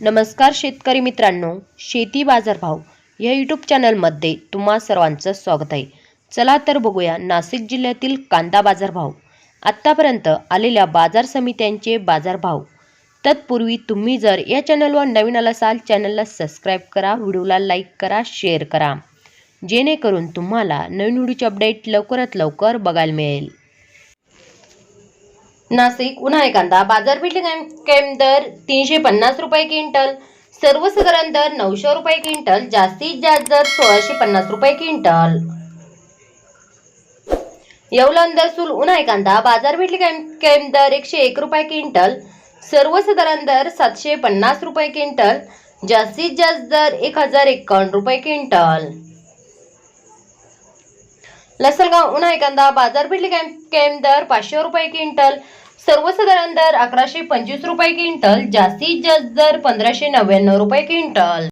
नमस्कार शेतकरी मित्रांनो, शेती बाजारभाव या यूट्यूब चॅनलमध्ये तुम्हा सर्वांचं स्वागत आहे। चला तर बघूया नाशिक जिल्ह्यातील कांदा बाजारभाव, आत्तापर्यंत आलेल्या बाजार समित्यांचे बाजारभाव। तत्पूर्वी तुम्ही जर या चॅनलवर नवीन असाल चॅनलला सबस्क्राईब करा, व्हिडिओला लाईक करा, शेअर करा, जेणेकरून तुम्हाला नवीन व्हिडिओचे अपडेट लवकरात लवकर बघायला मिळेल। नाशिक उन्हाळी कांदा बाजारपेठ कायम दर 350 रुपये क्विंटल, सर्वसाधारण दर 900 रुपये क्विंटल, जास्तीत जास्त दर 1650 रुपये क्विंटल। येवला दरसूल उन्हाळी कांदा बाजारपेठ कायम दर 101 रुपये क्विंटल, सर्वसाधारण दर 750 रुपये क्विंटल, जास्तीत जास्त दर 1051 रुपये क्विंटल। लसलगाव उन्हाळी कांदा बाजारपेठ कायम दर 500 रुपये क्विंटल, सर्वसाधारण दर 1125 रुपये क्विंटल, जास्तीत जास्त दर 1599 रुपये क्विंटल।